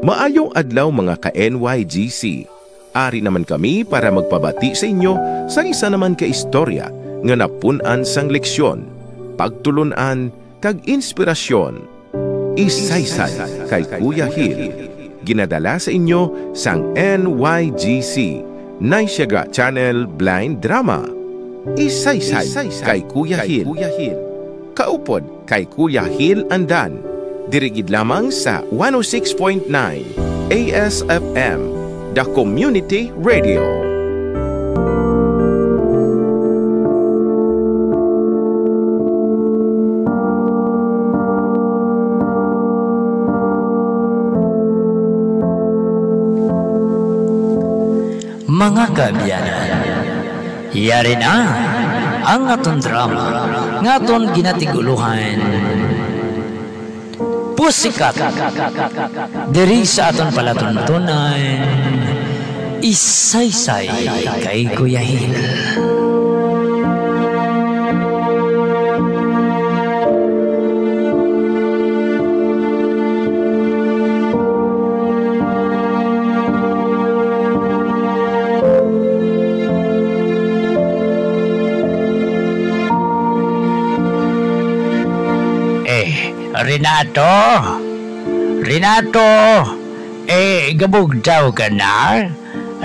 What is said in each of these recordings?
Maayong adlaw mga ka-NYGC. Ari naman kami para magpabati sa inyo sa isa naman ka istorya nga napunan sang leksyon, pagtulunan kag inspirasyon. Isaysay kay Kuya Hil. Ginadala sa inyo sang NYGC Naisyaga Channel Blind Drama. Isaysay kay Kuya Hil. Kaupod kay Kuya Hil Andan. Dirigid lamang sa 106.9 ASFM, The Community Radio. Mga kaabyanan, yari na ang aton drama nga aton ginatiguluhan Pusikat diri sa aton palatuntunan Isaysay kay Kuya Hil. Renato, gabog daw ka na?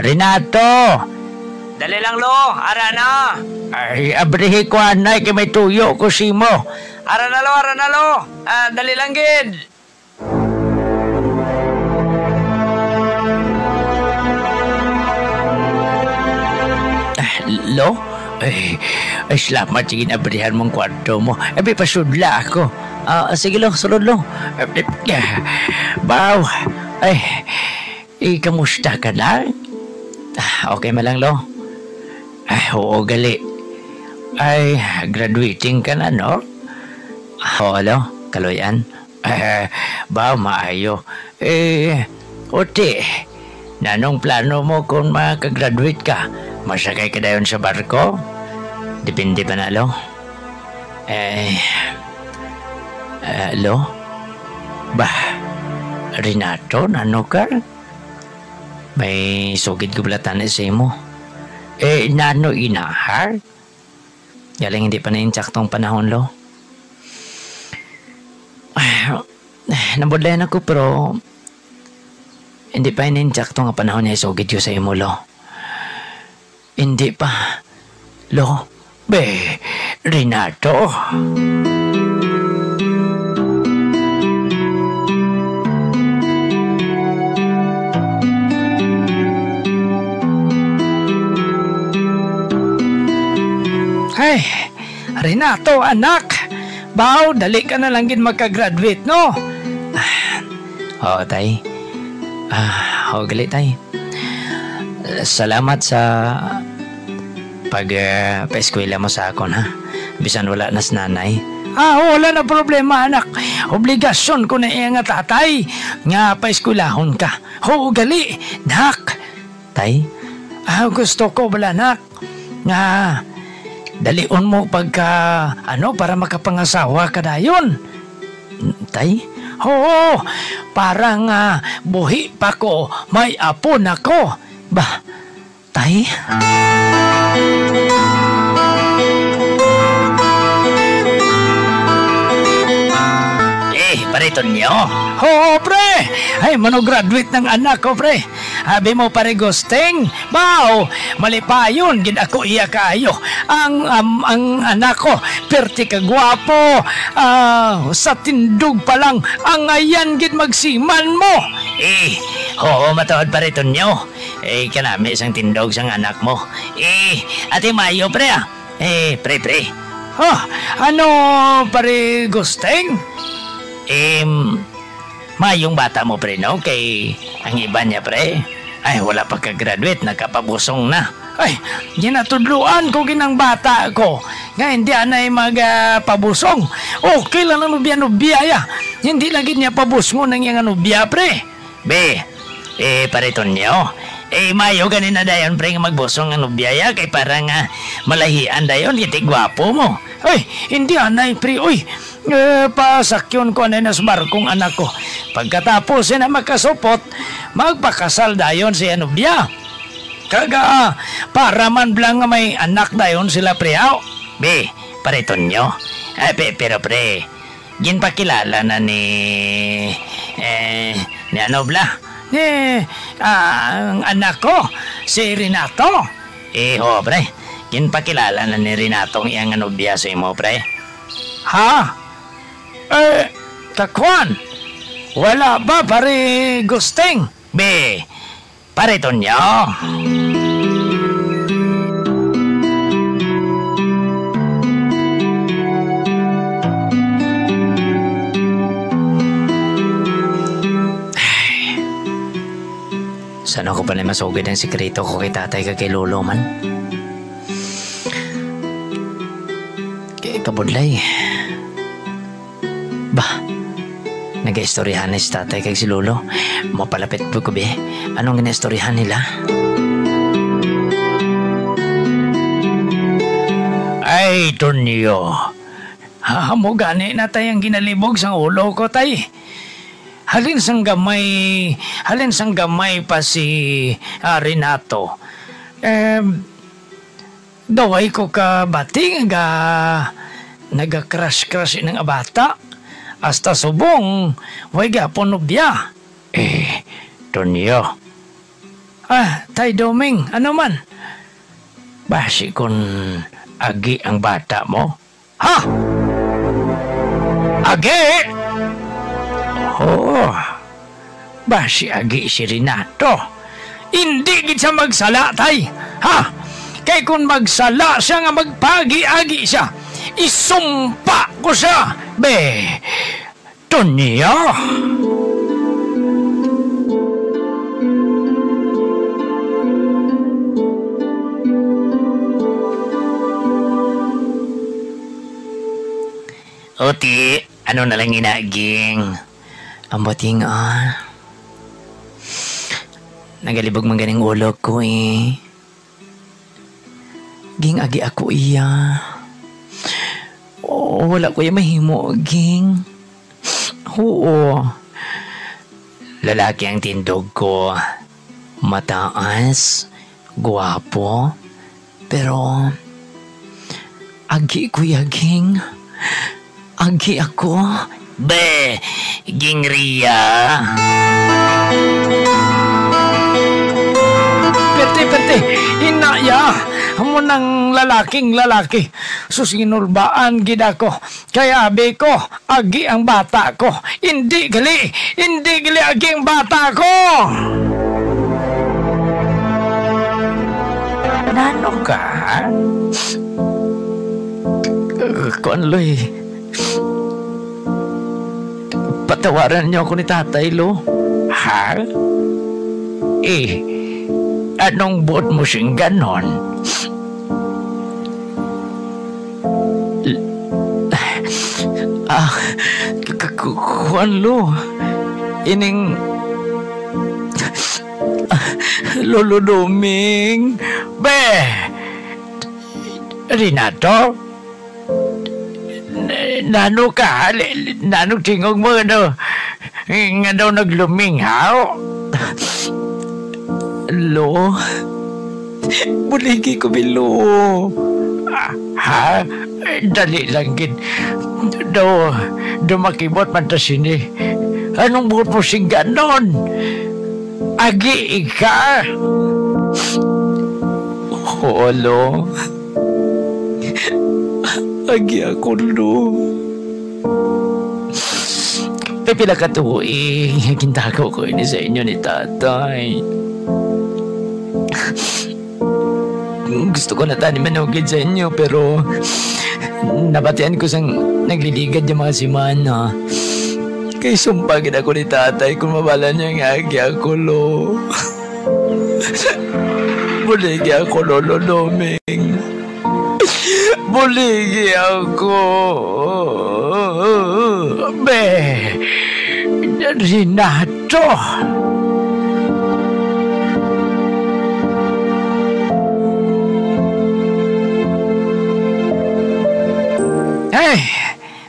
Renato! Dali lang lo, ara na. Ay, abrihi ko anay, kay may tuyo ko si mo. Ara na lo. Dali lang gid. Lo? Ay, salamat, sige abrihan mong kwarto mo. Abi, pasudla ako. Sige lo, sulod lo. Baw, kamusta ka na? Okay man lang lo. Oo gali. Graduating ka na no? Oo lo, kaloyan. Baw, maayo. Ote, nanong plano mo kung makagraduate ka? Masakay ka dayon sa barko? Depende pa na lo. Lo? Bah, Renato, nano ka? May sugid ko balatan sa imo. Nano inahar? Galing hindi pa na yung tsaktong panahon, lo. Nabudlayan ako, pero hindi pa yung tsaktong panahon niya sugid ko sa imo, lo. Hindi pa. Lo? Renato? Ay, Renato, anak. Baw, dali ka na lang din magka-graduate, no? Oo, tay. Gali, tay. Salamat sa pa-eskwela mo sa akon, ha? Bisan wala na si nanay. Wala na problema, anak. Obligasyon ko na iya nga tatay. Nga pa-eskwelahon ka. Gali, nak. Tay? Gusto ko bala, nak. Nga dalion mo pagka, para makapangasawa ka dayon. Tay? Oo, parang buhi pa ko, may apo na ko. Bah, tay? Pariton niyo? Oo, pre! Ay, manograduate ng anak ko, pre. Habi mo pare gusteng. Baw, malipayon, gid ako iya kayo. Ang anak ko, perti ka gwapo. Sa tindog pa lang, ang ayan gid magsiman mo. Oo, matawad pariton niyo. Kanami isang tindog sang anak mo. Ate Mayo, pre, pre. Ano, pare gusteng? Mayong bata mo, pre, no? Kay ang iba niya, pre, wala pa ka-graduate, nakapabusong na. Ginatudluan ko ginang bata ko. Nga hindi anay magpabusong. Okay lang ang nubya ya. Hindi lagi niya pabusong ng iyang nubya, pre. Pariton niyo. Mayo ganin na dayon, pre, nga magbusong ang biyaya kay para nga malahian dayon, kiti gwapo mo. Ay, hindi anay, pre. Uy, pasakyon ko na sa barkong anak ko. Pagkatapos na makasupot, magpakasal dayon si Anubia. Kaga, para man blang nga may anak dayon sila, pre. Be, pariton nyo. Pero pre, ginpakilala na ni Anubla. Ang anak ko, si Renato. Pre, ginpakilala na ni Renato ang iyang Anubia sa imo, pre. Ha? Kakwan, wala ba pare gusteng? Be, pariton nyo. Saan ako pa na masugid ang sikreto ko kay tatay kay lolo man? Kay kabudlay. Bah, nag-istoryahan ni si tatay kay si lolo. Mapalapit po ko, be. Anong gina-istoryahan nila? Ay, Tonyo. Mo gani na tayong ginalibog sa ulo ko, tay. Halin sang gamay pa si Renato. Daway ko ka bating naga-crush ng bata. Hasta subong, way gapon nobya. Tonyo. Tay Doming, ano man? Basi kun agi ang bata mo? Ha? Agi? Basi agi si Renato. Hindi gid siya magsala, tay. Ha? Kay kung magsala siya nga magpagi-agi siya, isumpa ko siya. Be, Tonyo. Oti, ano na lang inaging? Ang bating nagalibog man ganing ulo ko Ging agi ako iya. Wala ko yung mahimo, ging. Oo. Lalaki ang tindog ko. Mataas, guwapo, pero agi ko ging. Agi ako. Be, ging Ria. Perte, inaya. Amo nang lalaki. Susinulbaan gid ako. Kaya abi ko, agi ang bata ko. Hindi gali agi ang bata ko. Nano ka? Konloy. Patawaran niyo ako ni tatay, lo. Ha? Anong buot mo siyang ganon? Kuan lo. Ining Lolo Doming. Be! Renato? Nano ka? Nano tingog mo ano? Nga daw naglumingaw? Lo? Buligi ko, Bilo. Ha? Dali lang, gid. Do makibot man ta sini. Anong buot mo sing ganon? Agi ka? Lo. Agi ako, Lo. Pipila ka tuwing gintago ko ini sa inyo ni tatay. Gusto ko na tani manugid sa inyo pero nabatian ko sang nagliligad yung mga simana. Kay sumpagin ako ni tatay kung mabala niya nga agi ako, Lo. Buligi ako, Lolo Doming. Buligi ako. Be, Renato.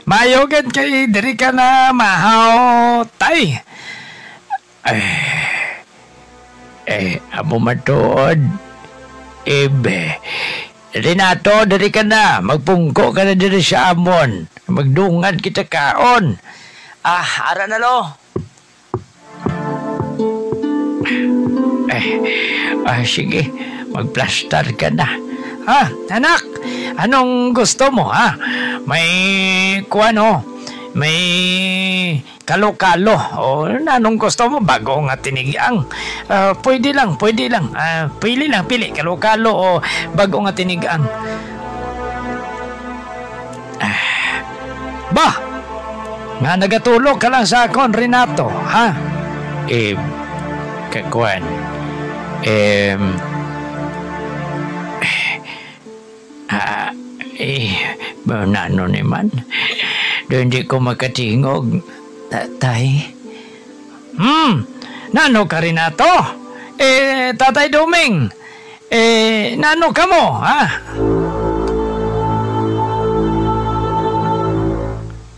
Mayogan kay diri ka na mahaw, tay. Amo matuod. Renato, diri ka na. Magpungko ka na diri sa amon. Magdungan kita kaon. Ara na lo. Sige. Magplastar ka na. Anak, anong gusto mo, ha? May may kalo-kalo. O, anong gusto mo? Bago nga tinigang. Pwede lang. Pili. Kalo-kalo o bago nga tinigang. Ba! Nga nagatulog ka lang sa akon, Renato, ha? Kakuan. Nano naman. Hindi ko makatingog. Tatay. Nano ka, Renato? Tatay Doming. Nano ka mo, ha?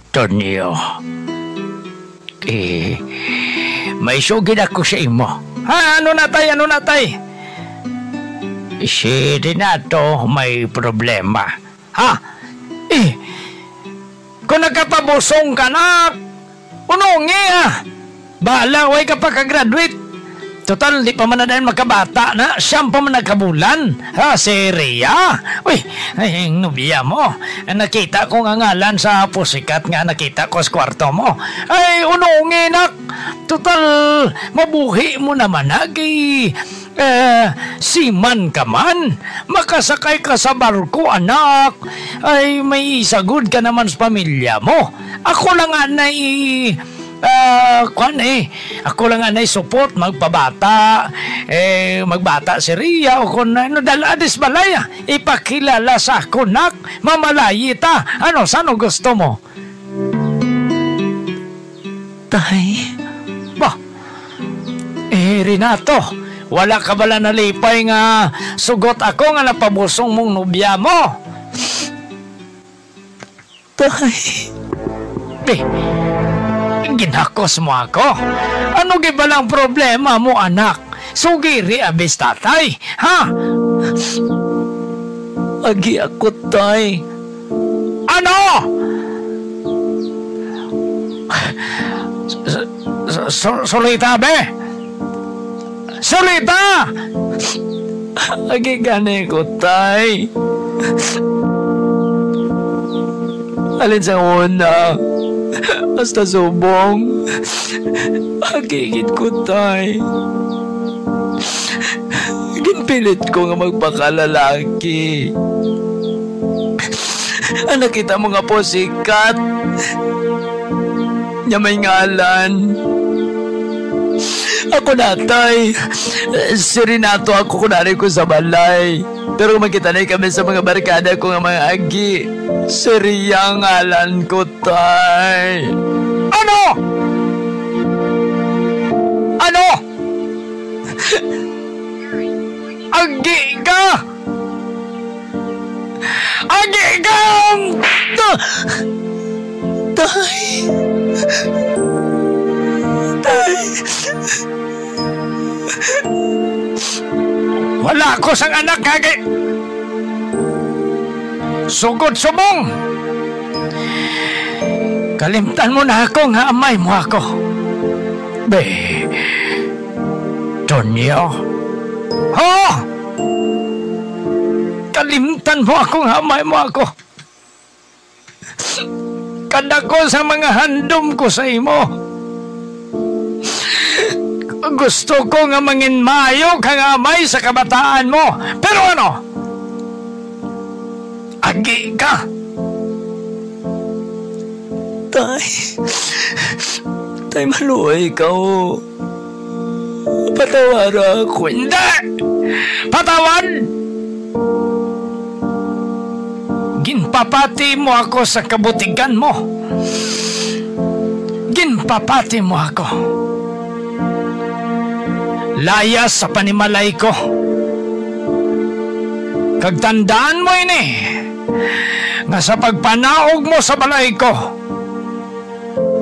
Tonyo. May sugid ako sa imo. Ano na, tay? Si Renato may problema. Ha? Kung nagkapabusong ka na, unongi, ha? Bahala, way ka pa ka-graduate. Total, di pa man na dahil magkabata na. Siyam pa man nagkabulan. Si Rhea. Uy, ang nubya mo. Nakita ko nga ngalan sa pusikat nga nakita ko sa kwarto mo. Unongi, nak. Total, mabuhi mo naman, hagi. Siman ka man. Makasakay ka sa barko, anak. May isagod ka naman sa pamilya mo. Ako lang ako lang support magpabata. Magbata si Rhea o kung daladis balaya. Ipakilala sa ako, nak. Mamalayi ta. Saan gusto mo? Tay. Ba? Renato, wala ka bala nalipay nga sugot ako nga napabusong mong nobya mo? Tay. Ginakos mo ako. Ano gibalang problema mo, anak? Sugiri abis tatay, ha? Agi ako, tay. Ano? Sulita, be? Sulita! Agi gani ko, tay. Alin sa una? Basta subong. Agigit ko, tay. Ginpilit ko nga magpakalalaki. Nakita mo nga po sikat. Nya may ngalan. Ako na, tay. Si Renato ako kunari ko sa balay. Pero magkita na kami sa mga barkada ko nga mga agi. Si Rhea ngalan ko, tay. Ano? Agi ka! Tay. Wala ko sang anak, kage. Sugod subong. Kalimtan mo na ako nga amay mo ako. Be, Tonyo. Kalimtan mo ako nga amay mo ako. Kada ko sa mga handom ko sa imo. Gusto ko nga manginmayo kang amay sa kabataan mo. Pero ano? Agi ka. Tay, maluoy ka o. Patawara ako. Hindi! Patawan! Ginpapati mo ako sa kabutigan mo. Ginpapati mo ako. Layas sa panimalay ko. Kagtandaan mo ini nga sa pagpanaog mo sa balay ko,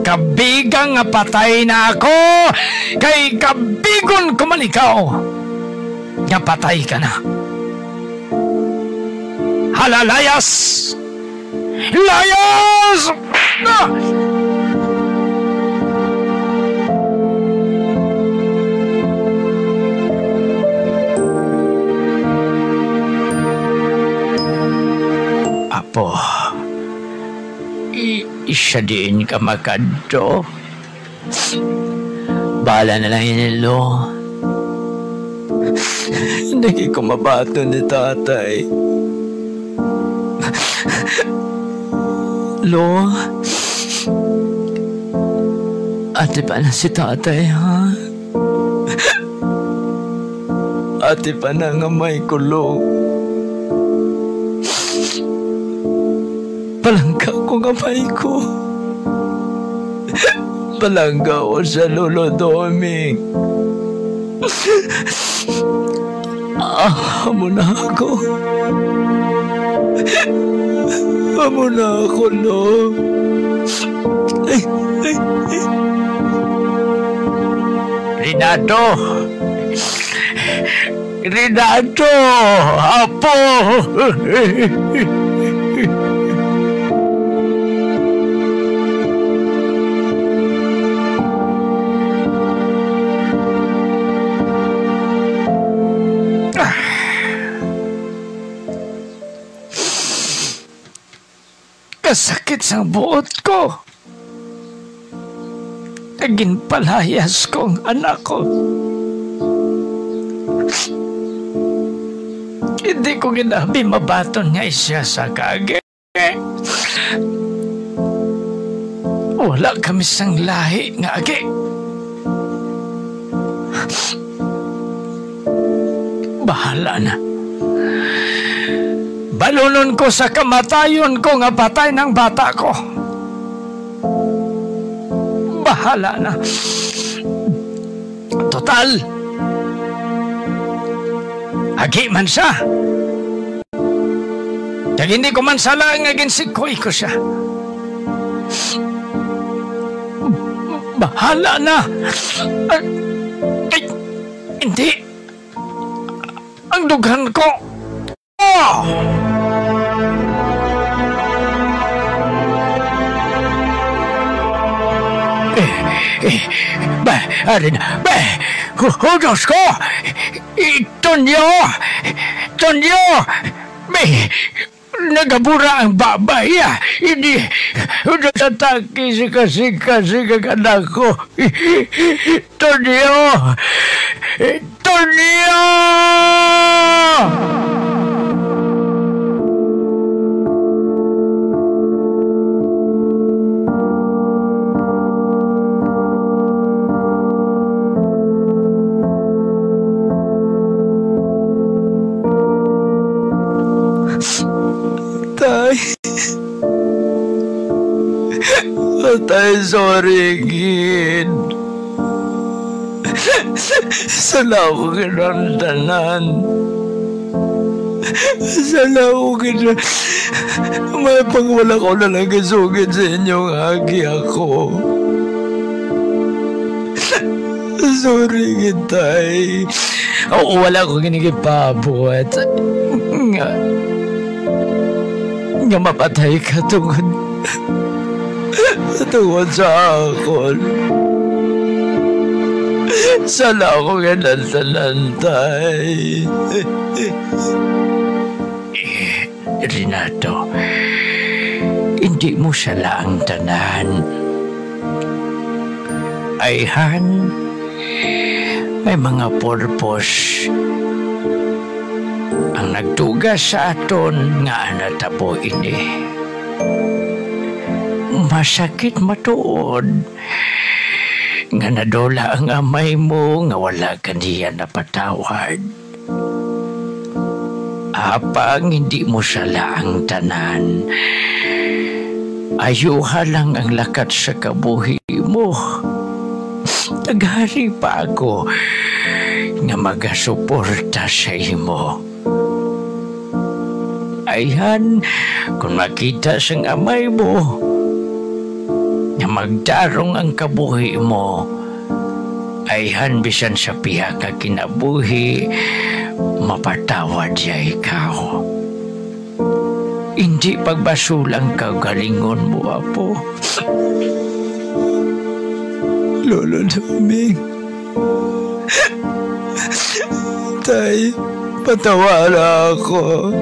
kabigang nga patay na ako, kay kabigon ko man ikaw, nga patay ka na. Hala, layas! Layas! Ah! Apo, isa din ka makadto. Bahala na lang yun, Lo. Hindi ko mabato ni tatay. Lo, ate pa na si tatay, ha? Ate pa na nga may kulo. Palangga ko nga may ko. Palangga ko sa Lolo Doming. Amo na ako. Amo na ako, Lo. Renato! Renato! Apo! Kasakit sa buot ko. Naging palayas kong anak ko. Hindi ko ginabi mabaton nga siya sa kage. Wala kami sang lahi nga agi. Bahala na. Balunon ko sa kamatayon ko nga patay ng bata ko. Bahala na. Total, agi man siya. Kaya hindi ko man sala nga ginsikoy ko siya. Bahala na. Ay, hindi. Ang dughan ko. Oh! Arin, hudos ko! Tonyo! Nagabura ang babay, hindi, tataki sika anak ko. Tonyo! Tay, sorry, Gid. Sana ako kinantanan. Sana ako may pangwala ko na lang kasugid sa inyong agi ako. Sorry, Gid, Tay. Wala ko ginigipabot. Nga mapatay ka tungkol sa akon. Sana ako ganantalantay. Renato, hindi mo siya lang tanan. Ayhan, may mga purpose ang nagtugas sa aton nga natabo ini. Masakit matuod nga nadola ang amay mo nga wala kaniya napatawad. Apang hindi mo siya laang tanan, ayuha lang ang lakat sa kabuhi mo. Naghari pa ako nga magasuporta sa imo. Ayhan, kung makita sang amay mo nga nga magdarong ang kabuhi mo ay hanbisan sa piha ka kinabuhi mapatawad siya ikaw. Hindi pagbasulang ka galingon mo, Apo. Lolo Doming. Tay, patawaran ako.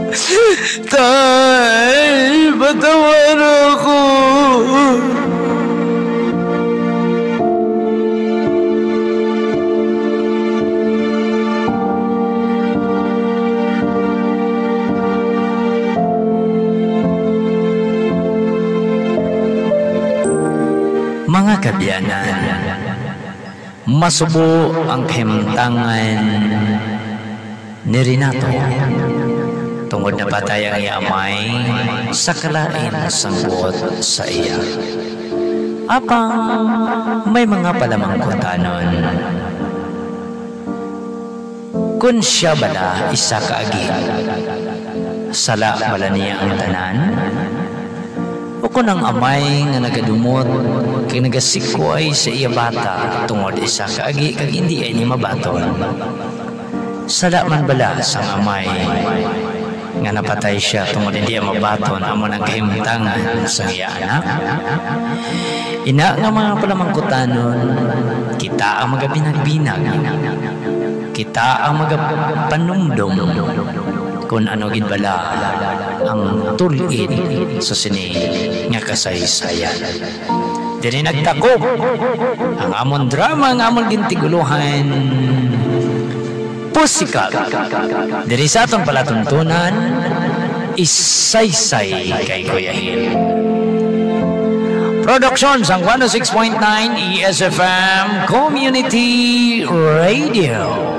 Tay, patawaran ako. Mga kabyanan, masubo ang himtangan ni Renato tungod na patay ang iamay sa kalain sang buot sa iya. Apang may mga palamangkutanon kun siya bala isa kaagi sala bala niya ang tanan o kung ang amay nga nagadumot kay nagasikway sa iya bata tungod isa kaagi kag hindi ay ni mabaton. Sala man bala sang amay nga napatay siya tungod hindi ay mabaton amo nang kahimtangan sa iya anak. Ina nga mga palamangkutanon, kita ang magabinag-binag, kita ang magapanumdum kung ano gid bala ang tulid sa sini nga kasaysayan. Diri nagtakop ang amon drama, ang amon gintiguluhan Pusikal. Diri sa atong palatuntunan, isaysay kay Kuya Hil. Production sang 106.9 ESFM Community Radio.